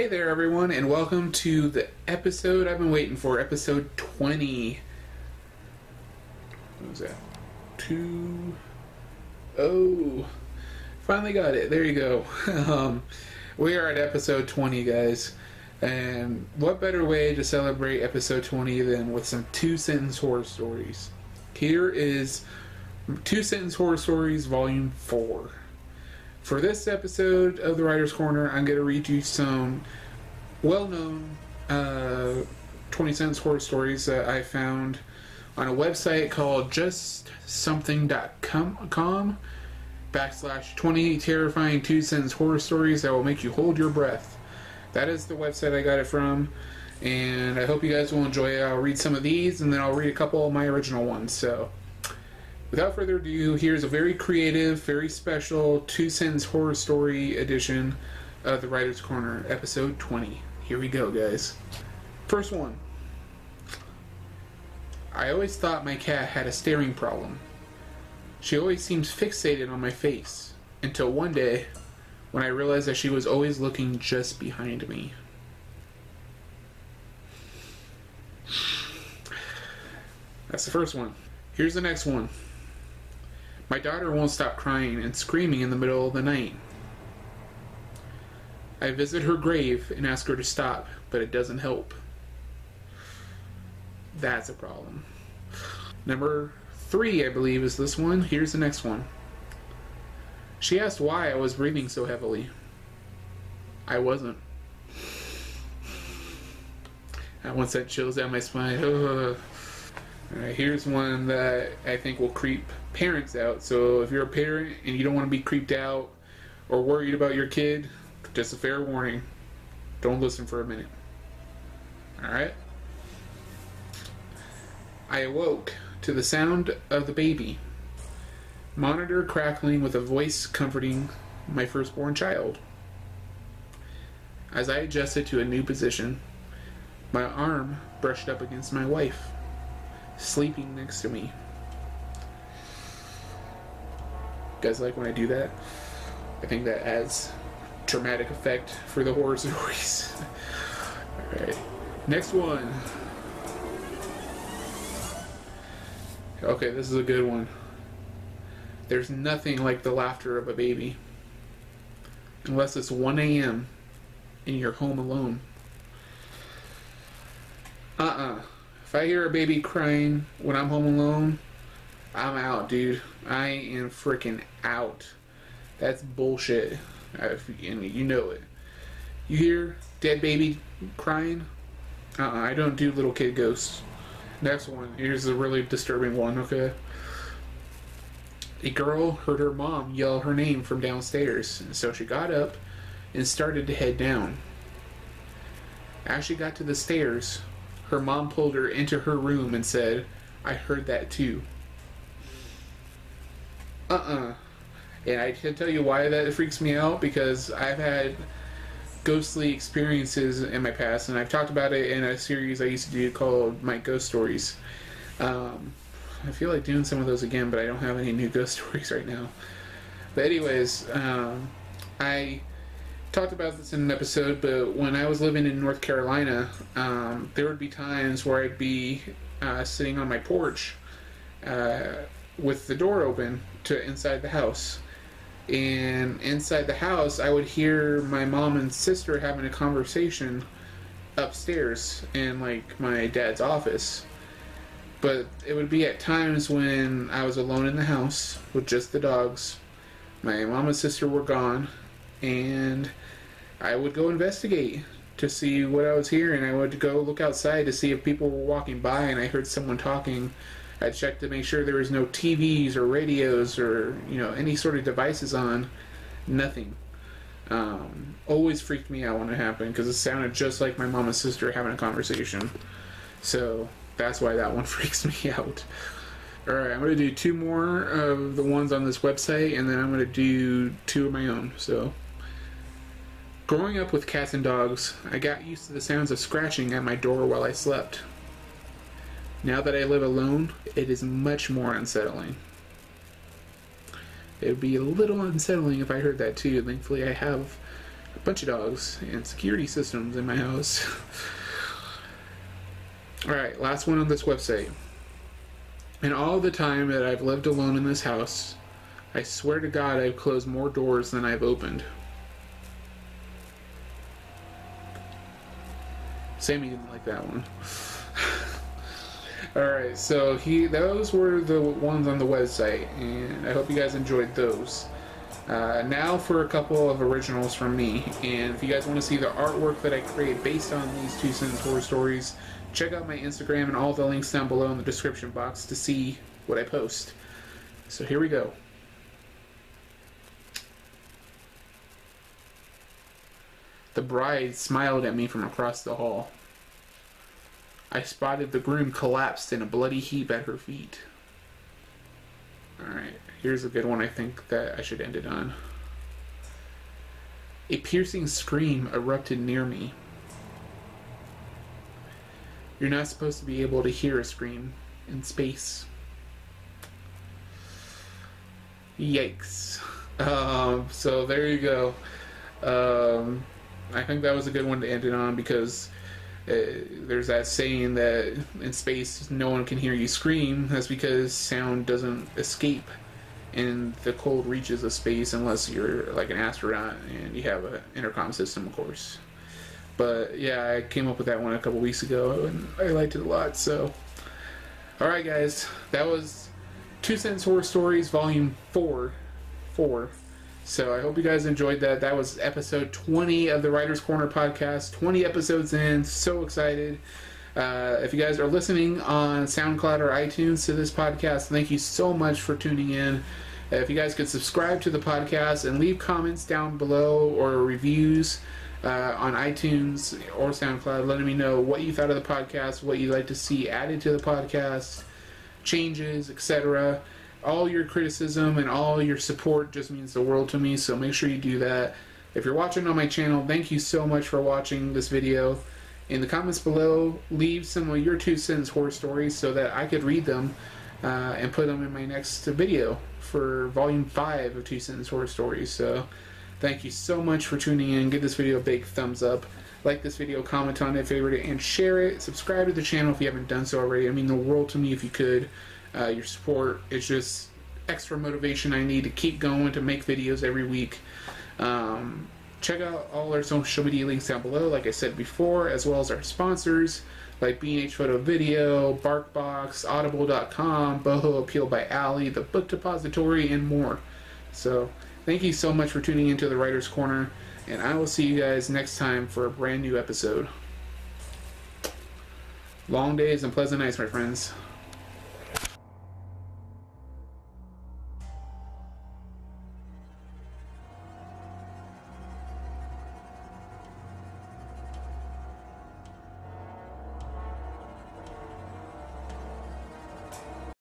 Hey there everyone, and welcome to the episode I've been waiting for, episode 20. What was that? Finally got it. There you go. We are at episode 20, guys. And what better way to celebrate episode 20 than with some two-sentence horror stories? Here is Two-Sentence Horror Stories, Volume 4. For this episode of The Writer's Corner, I'm going to read you some well-known 20-sentence horror stories that I found on a website called justsomething.com /20 terrifying two-sentence horror stories that will make you hold your breath. That is the website I got it from, and I hope you guys will enjoy it. I'll read some of these, and then I'll read a couple of my original ones. So, without further ado, here's a very creative, very special two-sentence horror story edition of The Writer's Corner, episode 20. Here we go, guys. First one. I always thought my cat had a staring problem. She always seems fixated on my face, until one day, when I realized that she was always looking just behind me. That's the first one. Here's the next one. My daughter won't stop crying and screaming in the middle of the night. I visit her grave and ask her to stop, but it doesn't help. That's a problem. Number 3, I believe, is this one. Here's the next one. She asked why I was breathing so heavily. I wasn't. That one sent chills down my spine. Ugh. Alright, here's one that I think will creep parents out. So if you're a parent and you don't want to be creeped out or worried about your kid, just a fair warning. Don't listen for a minute. Alright? I awoke to the sound of the baby. Monitor crackling with a voice comforting my firstborn child. As I adjusted to a new position, my arm brushed up against my wife, sleeping next to me. You guys like when I do that? I think that adds dramatic effect for the horror stories. Alright, next one. Okay, this is a good one. There's nothing like the laughter of a baby. Unless it's 1 a.m. and you're home alone. If I hear a baby crying when I'm home alone, I'm out, dude. I am freaking out. That's bullshit. And you know it. You hear dead baby crying? I don't do little kid ghosts. Next one. Here's a really disturbing one, okay? A girl heard her mom yell her name from downstairs, and so she got up and started to head down. As she got to the stairs, her mom pulled her into her room and said, "I heard that too." And I can tell you why that freaks me out, because I've had ghostly experiences in my past, and I've talked about it in a series I used to do called My Ghost Stories. I feel like doing some of those again, but I don't have any new ghost stories right now. But anyways, I talked about this in an episode, but when I was living in North Carolina, there would be times where I'd be sitting on my porch with the door open to inside the house. And inside the house, I would hear my mom and sister having a conversation upstairs in, like, my dad's office. But it would be at times when I was alone in the house with just the dogs. My mom and sister were gone, and I would go investigate to see what I was hearing. I would go look outside to see if people were walking by, and I heard someone talking. I'd check to make sure there was no TVs or radios or, any sort of devices on. Nothing. Always freaked me out when it happened, because it sounded just like my mom and sister having a conversation. So that's why that one freaks me out. Alright, I'm going to do 2 more of the ones on this website, and then I'm going to do 2 of my own. So, growing up with cats and dogs, I got used to the sounds of scratching at my door while I slept. Now that I live alone, it is much more unsettling. It would be a little unsettling if I heard that too. Thankfully, I have a bunch of dogs and security systems in my house. Alright, last one on this website. In all the time that I've lived alone in this house, I swear to God I've closed more doors than I've opened. Sammy didn't like that one. Alright, so those were the ones on the website, and I hope you guys enjoyed those. Now for a couple of originals from me, and if you guys want to see the artwork that I create based on these 2 sentence horror stories, check out my Instagram and all the links down below in the description box to see what I post. So here we go. The bride smiled at me from across the hall. I spotted the groom collapsed in a bloody heap at her feet. Alright, here's a good one I think that I should end it on. A piercing scream erupted near me. You're not supposed to be able to hear a scream in space. Yikes. So there you go. I think that was a good one to end it on because there's that saying that in space no one can hear you scream. That's because sound doesn't escape in the cold reaches of space unless you're like an astronaut and you have an intercom system, of course. But yeah, I came up with that one a couple weeks ago and I liked it a lot. So alright guys, that was 2 Sentence Horror Stories Volume 4. So I hope you guys enjoyed that. That was episode 20 of the Writer's Corner podcast. 20 episodes in. So excited. If you guys are listening on SoundCloud or iTunes to this podcast, thank you so much for tuning in. If you guys could subscribe to the podcast and leave comments down below or reviews on iTunes or SoundCloud, letting me know what you thought of the podcast, what you'd like to see added to the podcast, changes, etc. All your criticism and all your support just means the world to me, so make sure you do that. If you're watching on my channel, thank you so much for watching this video. In the comments below, leave some of your 2 sentence horror stories so that I could read them and put them in my next video for Volume 5 of 2 sentence horror stories. So thank you so much for tuning in. Give this video a big thumbs up. Like this video, comment on it, favorite it, and share it. Subscribe to the channel if you haven't done so already. I mean the world to me if you could. Your support is just extra motivation I need to keep going to make videos every week. Check out all our social media links down below, like I said before, as well as our sponsors like B&H Photo Video, BarkBox, Audible.com, Boho Appeal by Alley, the Book Depository, and more. So thank you so much for tuning into the Writer's Corner, and I will see you guys next time for a brand new episode. Long days and pleasant nights, my friends.